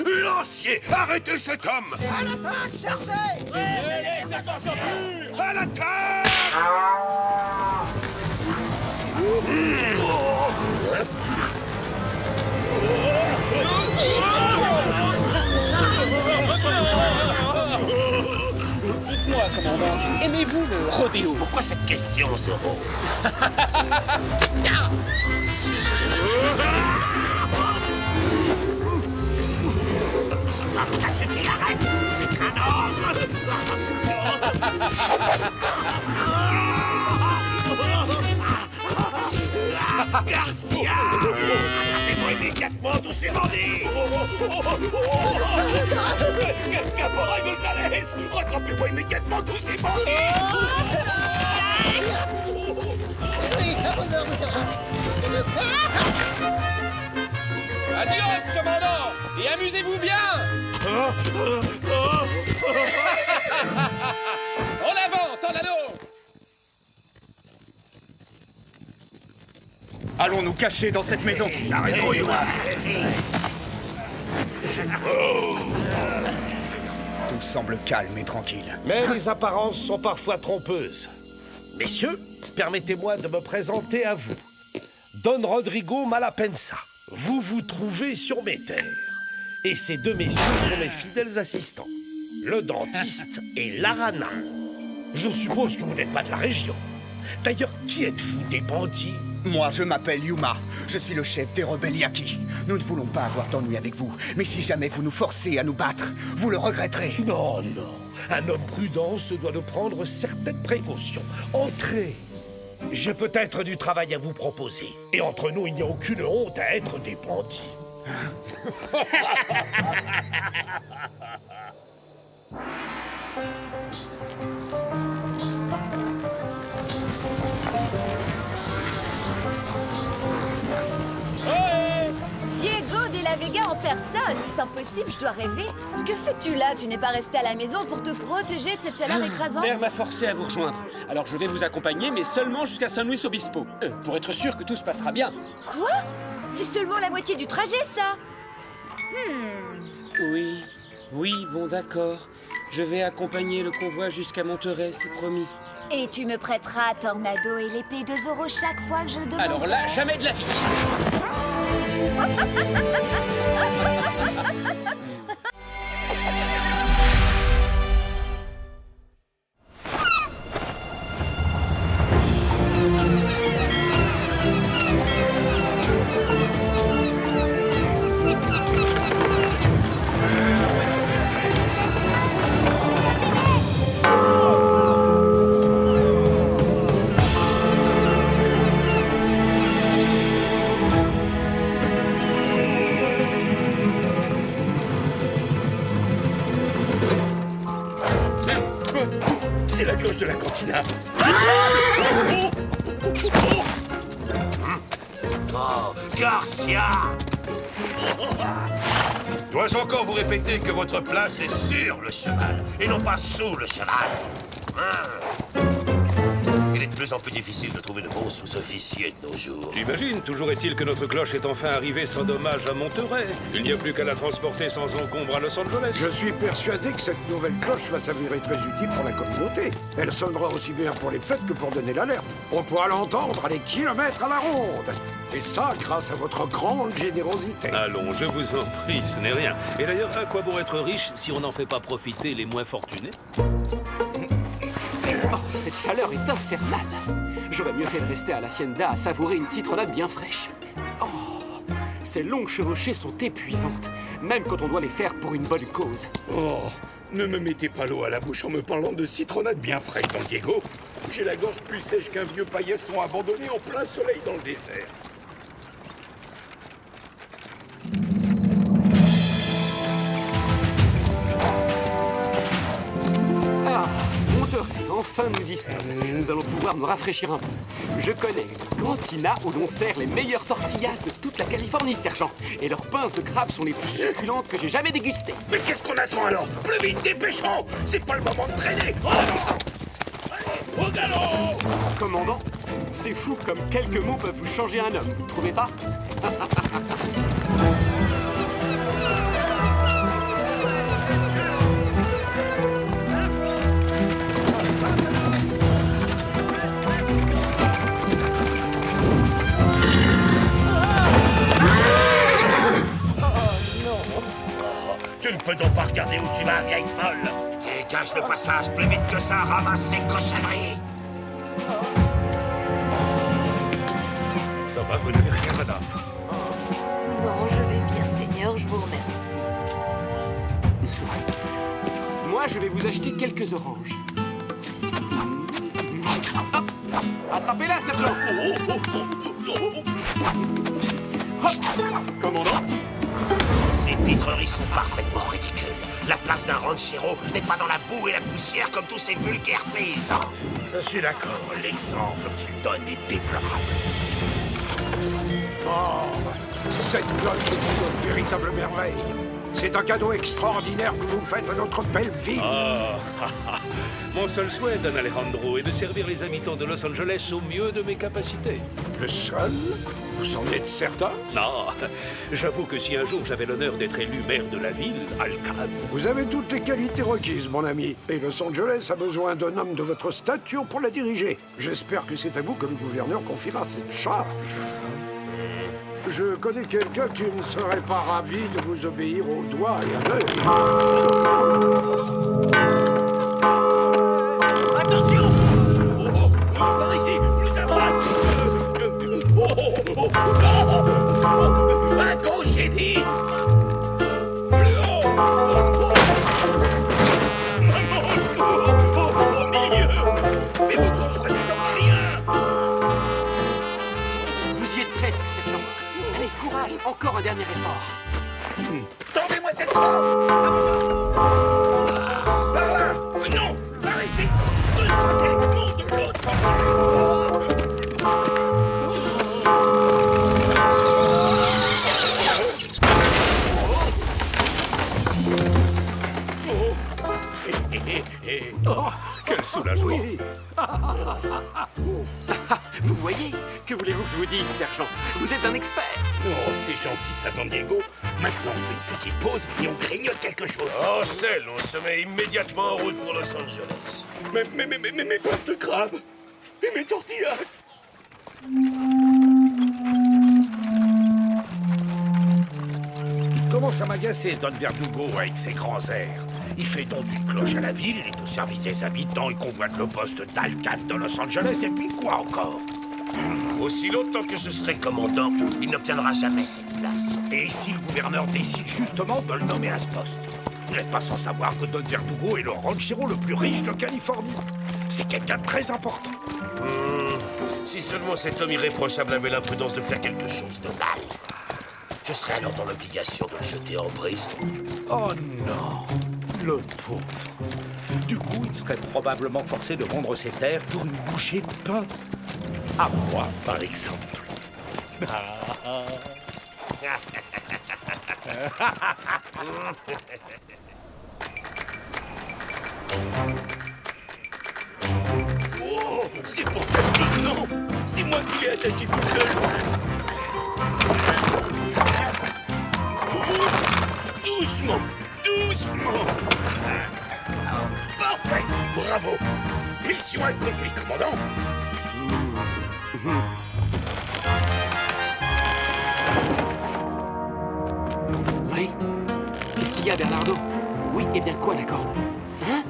Lancier, arrêtez cet homme! À l'attaque, chargez! À l'attaque! Dites-moi, commandant, aimez-vous le rodéo? Pourquoi cette question, Zoro? Stop, ça suffit, arrête! C'est un ordre! Garcia! Attrapez-moi immédiatement tous ces bandits! Caporal Gonzalez! Rattrapez-moi immédiatement tous ces bandits! Oui, à vos ordres, sergent. Adios, commandant! Et amusez-vous bien! En avant, Tornado! Allons nous cacher dans cette maison. T'as raison, Yuma. Tout semble calme et tranquille. Mais les apparences sont parfois trompeuses. Messieurs, permettez-moi de me présenter à vous. Don Rodrigo Malapensa. Vous vous trouvez sur mes terres. Et ces deux messieurs sont mes fidèles assistants. Le dentiste et l'Arana. Je suppose que vous n'êtes pas de la région. D'ailleurs, qui êtes-vous, des bandits? Moi, je m'appelle Yuma. Je suis le chef des rebelles Yaki. Nous ne voulons pas avoir d'ennui avec vous. Mais si jamais vous nous forcez à nous battre, vous le regretterez. Non, non. Un homme prudent se doit de prendre certaines précautions. Entrez. J'ai peut-être du travail à vous proposer. Et entre nous, il n'y a aucune honte à être des bandits. Diego de la Vega en personne, c'est impossible, je dois rêver. Que fais-tu là? Tu n'es pas resté à la maison pour te protéger de cette chaleur écrasante? Mère m'a forcé à vous rejoindre. Alors je vais vous accompagner, mais seulement jusqu'à San Luis Obispo. Pour être sûr que tout se passera bien. Quoi? C'est seulement la moitié du trajet, ça? Oui, bon d'accord. Je vais accompagner le convoi jusqu'à Monterrey, c'est promis. Et tu me prêteras Tornado et l'épée de Zoro chaque fois que je le demanderai. Alors là, jamais de la vie. C'est la cloche de la cantina. Oh, Garcia! Dois-je encore vous répéter que votre place est sur le cheval et non pas sous le cheval? Il est de plus en plus difficile de trouver de bons sous-officiers de nos jours. J'imagine. Toujours est-il que notre cloche est enfin arrivée sans dommage à Monterey. Il n'y a plus qu'à la transporter sans encombre à Los Angeles. Je suis persuadé que cette nouvelle cloche va s'avérer très utile pour la communauté. Elle sonnera aussi bien pour les fêtes que pour donner l'alerte. On pourra l'entendre à des kilomètres à la ronde. Et ça, grâce à votre grande générosité. Allons, je vous en prie, ce n'est rien. Et d'ailleurs, à quoi bon être riche si on n'en fait pas profiter les moins fortunés? Oh, cette chaleur est infernale. J'aurais mieux fait de rester à l'hacienda à savourer une citronnade bien fraîche. Oh, ces longues chevauchées sont épuisantes, même quand on doit les faire pour une bonne cause. Oh, ne me mettez pas l'eau à la bouche en me parlant de citronnade bien fraîche, Don Diego. J'ai la gorge plus sèche qu'un vieux paillasson abandonné en plein soleil dans le désert. Ah, Monterey, enfin nous y sommes. Nous allons pouvoir nous rafraîchir un peu. Je connais une cantina où l'on sert les meilleures tortillas de toute la Californie, sergent. Et leurs pinces de crabe sont les plus succulentes que j'ai jamais dégustées. Mais qu'est-ce qu'on attend alors? Plus vite, dépêchons! C'est pas le moment de traîner! Oh, allez, au galop! Commandant, c'est fou comme quelques mots peuvent vous changer un homme, vous ne trouvez pas? Tu ne peux donc pas regarder où tu vas, vieille folle. Dégage le passage plus vite que ça, ramasse ces cochonneries. Ça va, vous n'avez rien, madame? Non, je vais bien, Seigneur, je vous remercie. Moi, je vais vous acheter quelques oranges. Hop! Attrapez-la, sergent! Hop! Commandant! Ces pitreries sont parfaitement ridicules. La place d'un ranchero n'est pas dans la boue et la poussière comme tous ces vulgaires paysans. Je suis d'accord, l'exemple qu'il donne est déplorable. Oh, cette cloche est une véritable merveille. C'est un cadeau extraordinaire que vous faites à notre belle ville. Mon seul souhait, Don Alejandro, est de servir les habitants de Los Angeles au mieux de mes capacités. Le seul? Vous en êtes certain? Non, j'avoue que si un jour j'avais l'honneur d'être élu maire de la ville, Alcade... Vous avez toutes les qualités requises, mon ami. Et Los Angeles a besoin d'un homme de votre stature pour la diriger. J'espère que c'est à vous que le gouverneur confiera cette charge. Je connais quelqu'un qui ne serait pas ravi de vous obéir au doigt et à l'œil. Attention! Par ici, plus à droite! À gauche, j'ai dit! Plus haut! Maman, au secours! Au milieu! Mais vous comprenez donc rien! Vous y êtes presque, sergent. Allez, courage, encore un dernier effort. Tendez-moi cette corde! Par là! Non! Par ici! De ce côté! Non, de l'autre! Oh, quel soulagement! Oui. Vous voyez? Que voulez-vous que je vous dise, sergent? Vous êtes un expert. Oh, c'est gentil, ça, Don Diego. Maintenant, on fait une petite pause et on grignote quelque chose. Oh, Sel, on se met immédiatement en route pour Los Angeles. Mais mes pinces de crabe et mes tortillas. Il commence à m'agacer, Don Verdugo, avec ses grands airs. Il fait don d'une cloche à la ville, il est au service des habitants et convoite le poste d'Alcade de Los Angeles, et puis quoi encore? Aussi longtemps que je serai commandant, il n'obtiendra jamais cette place. Et si le gouverneur décide justement de le nommer à ce poste? Vous n'êtes pas sans savoir que Don Verdugo est le ranchero le plus riche de Californie. C'est quelqu'un de très important. Si seulement cet homme irréprochable avait l'imprudence de faire quelque chose de mal, je serais alors dans l'obligation de le jeter en prison. Oh non, le pauvre. Du coup, il serait probablement forcé de vendre ses terres pour une bouchée de pain. À moi, par exemple. Oh, c'est fantastique, non? C'est moi qui l'ai attaché tout seul. Doucement, doucement. Parfait, bravo. Mission accomplie, commandant. Oui? Qu'est-ce qu'il y a, Bernardo? Oui, et bien quoi, la corde? Hein?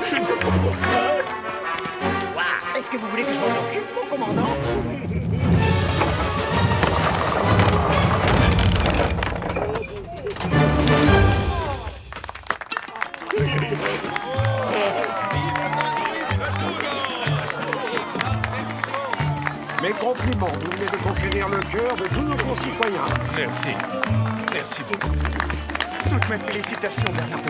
Je ne veux pas voir ça. Waouh, est-ce que vous voulez que je m'en occupe, mon commandant? Mes compliments, vous venez de conquérir le cœur de tous nos concitoyens. Merci. Merci beaucoup. Toutes mes félicitations, Bernardo.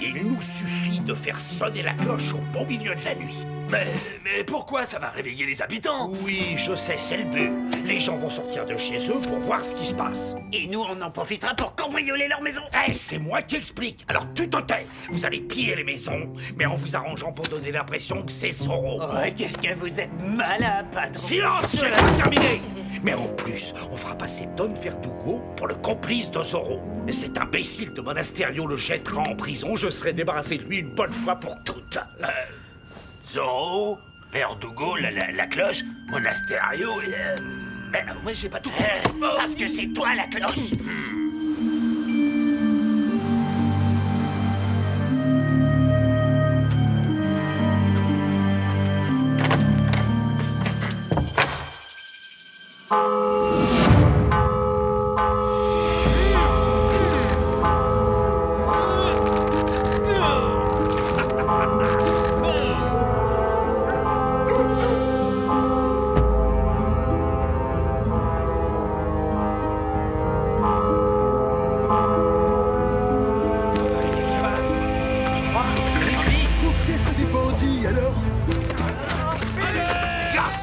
Il nous suffit de faire sonner la cloche au bon milieu de la nuit. Mais pourquoi ça va réveiller les habitants? Oui, je sais, c'est le but. Les gens vont sortir de chez eux pour voir ce qui se passe. Et nous, on en profitera pour cambrioler leur maison. Hey, c'est moi qui explique. Alors tu te tais. Vous allez piller les maisons, mais en vous arrangeant pour donner l'impression que c'est Zorro. Oh, qu'est-ce que vous êtes malin, patron. Silence, j'ai pas terminé. Mais en plus, on fera passer Don Verdugo pour le complice de Zorro. Et cet imbécile de Monasterio le jettera en prison. Je serai débarrassé de lui une bonne fois pour toutes. Zorro, Verdugo, la cloche, Monasterio, mais moi j'ai pas tout. Parce que c'est toi la cloche.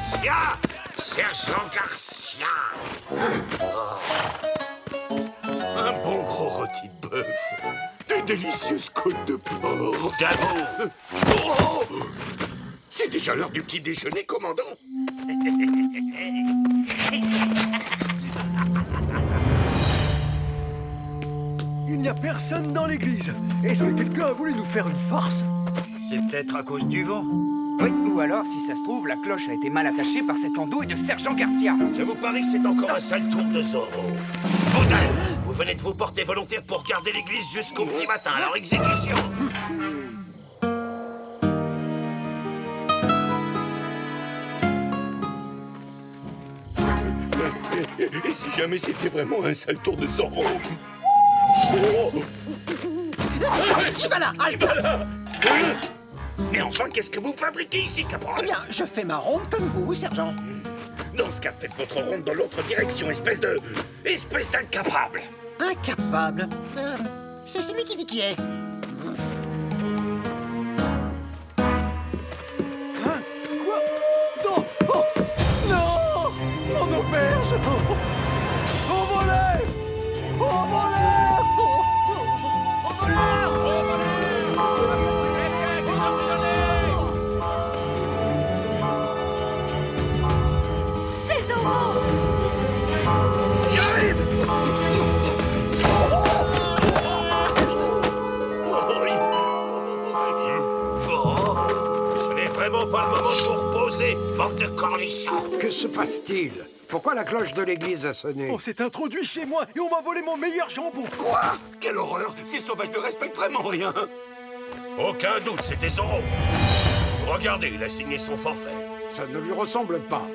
Garcia! Sergent Garcia! Un bon gros rôti de bœuf. Des délicieuses côtes de porc. Debout! Oh! C'est déjà l'heure du petit déjeuner, commandant. Il n'y a personne dans l'église. Est-ce que quelqu'un a voulu nous faire une farce? C'est peut-être à cause du vent. Oui, ou alors, si ça se trouve, la cloche a été mal attachée par cette andouille de Sergent Garcia. Je vous parie que c'est encore un sale tour de Zorro. Vous deux, vous venez de vous porter volontaire pour garder l'église jusqu'au petit matin, alors exécution. Et si jamais c'était vraiment un sale tour de Zorro? Oh! Il va là, halte! Mais enfin, qu'est-ce que vous fabriquez ici, caporal? Eh bien, je fais ma ronde comme vous, sergent. Dans ce cas, faites votre ronde dans l'autre direction, espèce d'incapable. Incapable. C'est celui qui dit qui est. Hein? Quoi? Non! Oh! Non! Mon auberge! Au volet! Au volet! Au voleur! C'est Zorro! J'arrive! Ce n'est vraiment pas le moment de vous reposer, bande de cornichons. Que se passe-t-il? Pourquoi la cloche de l'église a sonné? On s'est introduit chez moi et on m'a volé mon meilleur jambon. Quoi? Quelle horreur! Ces sauvages ne respectent vraiment rien. Aucun doute, c'était Zorro. Regardez, il a signé son forfait. Ça ne lui ressemble pas.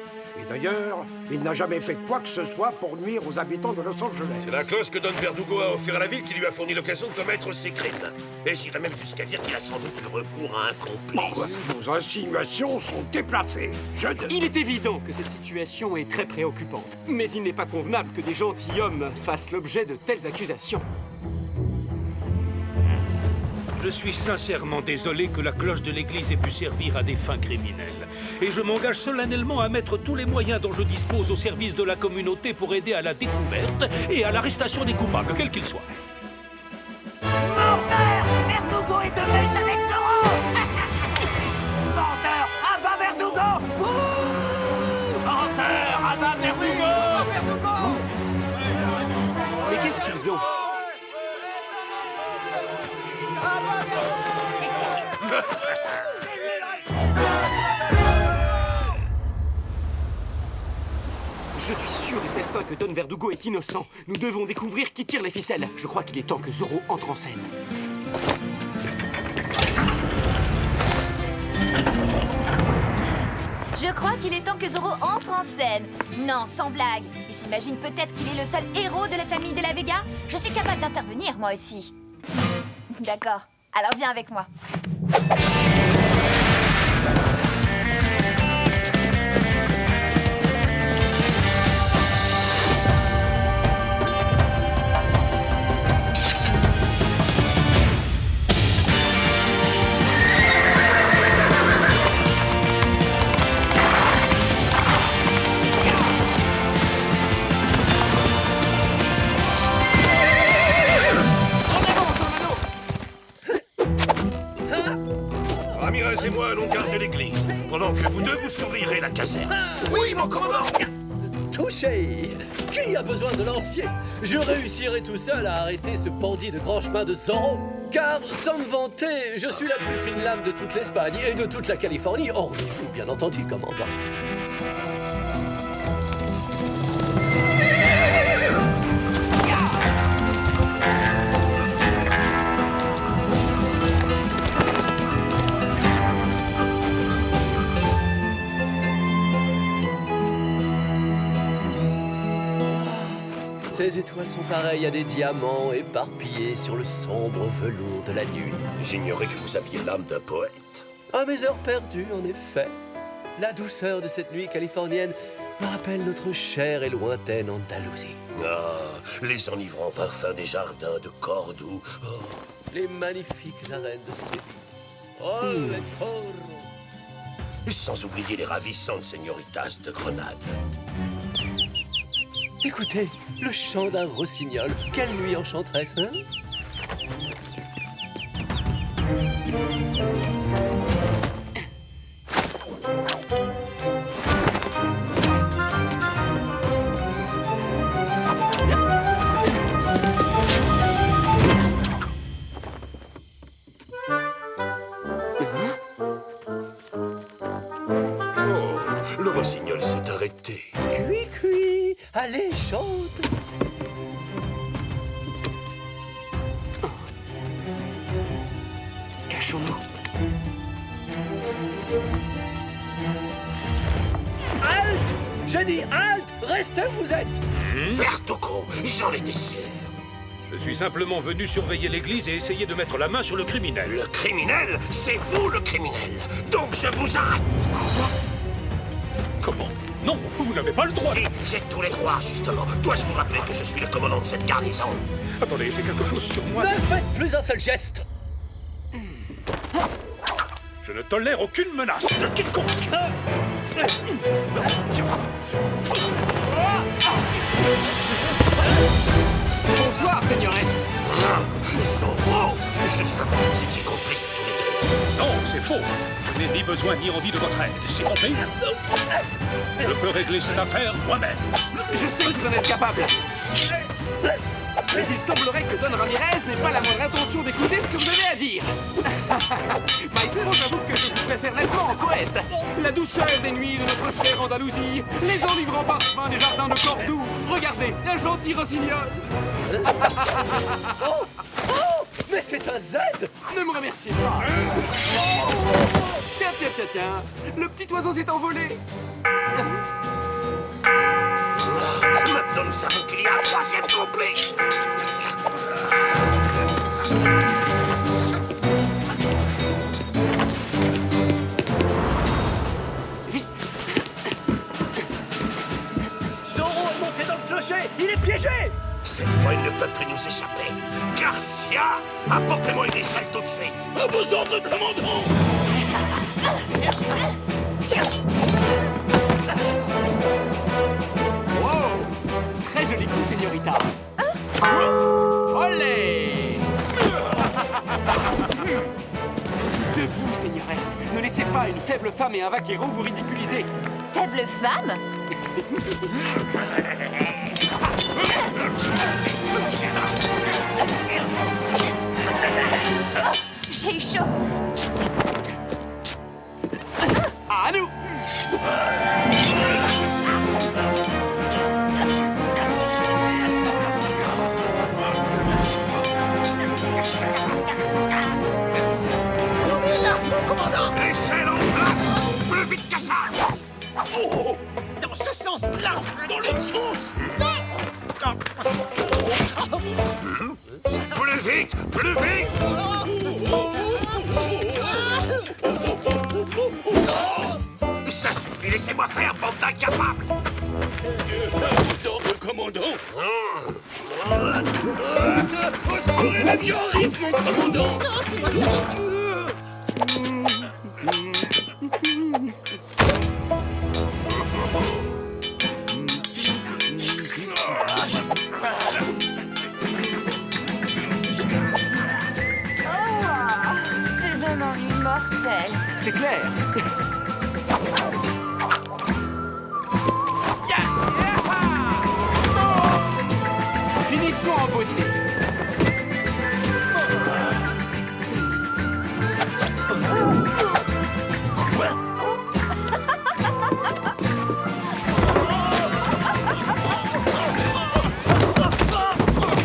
Et d'ailleurs, il n'a jamais fait quoi que ce soit pour nuire aux habitants de Los Angeles. C'est la clause que Don Verdugo a offert à la ville qui lui a fourni l'occasion de commettre ces crimes. Et j'irais même jusqu'à dire qu'il a sans doute eu recours à un complice. Vos insinuations sont déplacées. Il est évident que cette situation est très préoccupante. Mais il n'est pas convenable que des gentilshommes fassent l'objet de telles accusations. Je suis sincèrement désolé que la cloche de l'église ait pu servir à des fins criminelles. Et je m'engage solennellement à mettre tous les moyens dont je dispose au service de la communauté pour aider à la découverte et à l'arrestation des coupables, quels qu'ils soient. Menteur! Verdugo est de mèche avec Zorro! Menteur! À bas Verdugo! Menteur! À bas Verdugo! Mais qu'est-ce qu'ils ont? Je suis sûr et certain que Don Verdugo est innocent. Nous devons découvrir qui tire les ficelles. Je crois qu'il est temps que Zorro entre en scène. Je crois qu'il est temps que Zorro entre en scène. Non, sans blague. Il s'imagine peut-être qu'il est le seul héros de la famille de la Vega. Je suis capable d'intervenir, moi aussi. D'accord. Alors viens avec moi. Ramirez et moi allons garder l'église, pendant que vous deux vous s'ouvrirez la caserne. Oui, mon commandant! Touché! Qui a besoin de lancier? Je réussirai tout seul à arrêter ce bandit de grand chemin de Zorro. Car, sans me vanter, je suis la plus fine lame de toute l'Espagne et de toute la Californie, hormis vous, bien entendu, commandant. Ces étoiles sont pareilles à des diamants éparpillés sur le sombre velours de la nuit. J'ignorais que vous aviez l'âme d'un poète. À mes heures perdues, en effet. La douceur de cette nuit californienne me rappelle notre chère et lointaine Andalousie. Ah, les enivrants parfums des jardins de Cordoue. Oh. Les magnifiques arènes de Séville. Oh, les toros. Sans oublier les ravissantes señoritas de Grenade. Écoutez, le chant d'un rossignol. Quelle nuit enchanteresse, hein? Oh, le rossignol s'est arrêté. Cui, cui. Allez, chante. Cachons-nous. Halte! J'ai dit halte! Restez où vous êtes! Verdugo, j'en étais sûr. Je suis simplement venu surveiller l'église et essayer de mettre la main sur le criminel. Le criminel, c'est vous le criminel. Donc je vous arrête. Comment? Non, vous n'avez pas le droit. Si, j'ai tous les droits, justement. Dois-je vous rappeler que je suis le commandant de cette garnison? Attendez, j'ai quelque chose sur moi. Ne faites plus un seul geste! Je ne tolère aucune menace de quiconque. Bonsoir, seigneuresse. Zorro, je savais que vous étiez complices tous les deux. Non, c'est faux. Je n'ai ni besoin ni envie de votre aide. C'est compris? Je peux régler cette affaire moi-même. Je sais que vous en êtes capable. Mais il semblerait que Don Ramirez n'ait pas la moindre intention d'écouter ce que vous avez à dire. Maestro, j'avoue que je vous préfère nettement en poète. La douceur des nuits de notre chère Andalousie, les enivrants parfums des jardins de Cordoue. Regardez, un gentil rossignol. Oh! Oh! Mais c'est un Z! Ne me remerciez pas. Tiens, tiens, tiens, tiens. Le petit oiseau s'est envolé. Maintenant, nous savons qu'il y a un troisième complice. Vite. Zorro est monté dans le clocher! Il est piégé! Cette fois, il ne peut plus nous échapper. Garcia, apportez-moi une échelle tout de suite. À vos ordres, commandant. Wow! Très joli coup, señorita. Olé! Debout, seigneuresse. Ne laissez pas une faible femme et un vaquero vous ridiculiser. Faible femme? J'ai eu chaud. À nous! On est là, mon commandant. Échelle en place. Plus vite que ça. Oh, dans ce sens-là. Dans l'autre sens. Non. Plus vite, plus vite. Ça suffit, laissez-moi faire, bande d'incapables. Vos ordres, commandant. Au secours, j'arrive, mon commandant. C'est d'un ennui mortel. C'est clair. Finissons en beauté.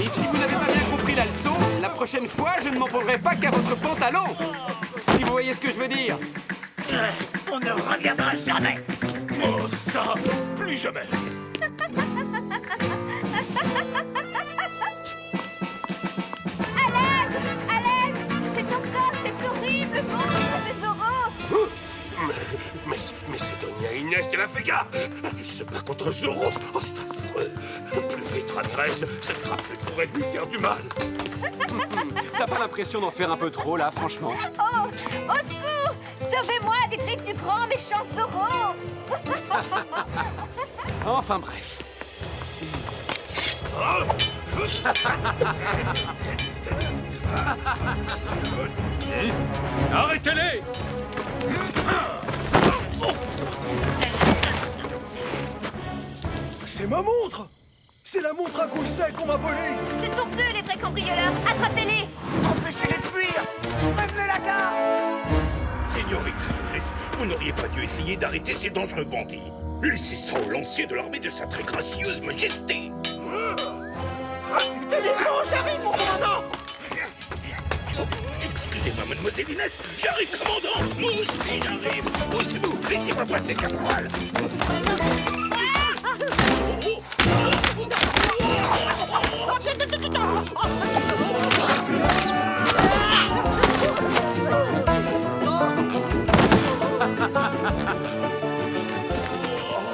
Et si vous n'avez pas bien compris la leçon, la prochaine fois, je ne m'en prendrai pas qu'à votre pantalon. Si vous voyez ce que je veux dire. On ne reviendra jamais. Oh, ça, plus jamais. À l'aide! C'est encore cet horrible monstre de Zorro! Mais c'est Doña Inès de la Vega. Elle se bat contre Zorro. Oh, c'est affreux. Plus vite, Ramirez. Cette crapule pourrait lui faire du mal. T'as pas l'impression d'en faire un peu trop, là, franchement? Oh! Au secours! Sauvez-moi des griffes du grand méchant Zorro. Enfin bref. Arrêtez-les! C'est ma montre! C'est la montre à coups secs qu'on m'a volée! Ce sont eux les vrais cambrioleurs. Attrapez-les! Empêchez-les de fuir! Prévenez la gare! Señorita Inès, vous n'auriez pas dû essayer d'arrêter ces dangereux bandits. Laissez ça au lancier de l'armée de sa très gracieuse majesté. Tenez bon, j'arrive, mon commandant! Excusez-moi, mademoiselle Inès, j'arrive, commandant! Moi aussi, j'arrive! Poussez-vous, laissez-moi passer, caporal!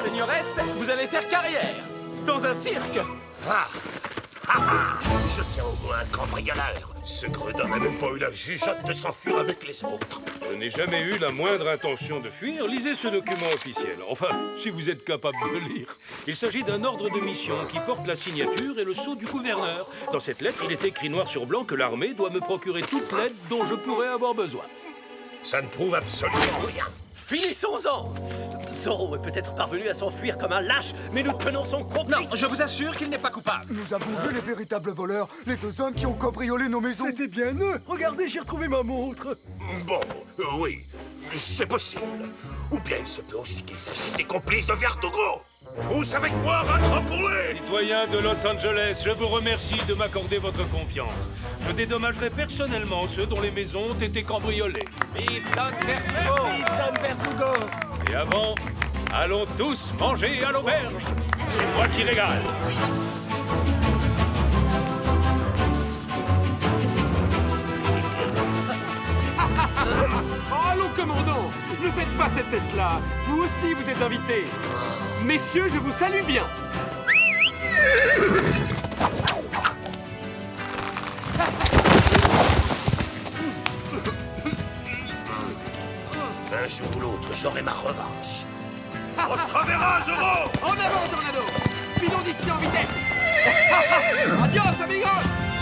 Seigneuresse, vous allez faire carrière dans un cirque. Je tiens au moins un cambrioleur. Ce gredin n'a même pas eu la jugeote de s'enfuir avec les autres. Je n'ai jamais eu la moindre intention de fuir. Lisez ce document officiel. Enfin, si vous êtes capable de le lire. Il s'agit d'un ordre de mission qui porte la signature et le sceau du gouverneur. Dans cette lettre, il est écrit noir sur blanc que l'armée doit me procurer toute l'aide dont je pourrais avoir besoin. Ça ne prouve absolument rien. Finissons-en! Zorro est peut-être parvenu à s'enfuir comme un lâche, mais nous tenons son complice! Non, je vous assure qu'il n'est pas coupable. Nous avons vu les véritables voleurs, les deux hommes qui ont cambriolé nos maisons. C'était bien eux! Regardez, j'ai retrouvé ma montre! Bon, oui, c'est possible. Ou bien il se peut aussi qu'il s'agisse des complices de Verdugo. Tous avec moi, rattrapons-les! Citoyens de Los Angeles, je vous remercie de m'accorder votre confiance. Je dédommagerai personnellement ceux dont les maisons ont été cambriolées. Vive Don Verdugo! Vive Don Verdugo! Et avant, allons tous manger à l'auberge. C'est moi qui régale. Allons, commandant! Ne faites pas cette tête-là! Vous aussi, vous êtes invités! Messieurs, je vous salue bien! Un jour ou l'autre, j'aurai ma revanche. On se reverra, Zorro! En avant, Tornado! Filons d'ici en vitesse! Adios, amigos!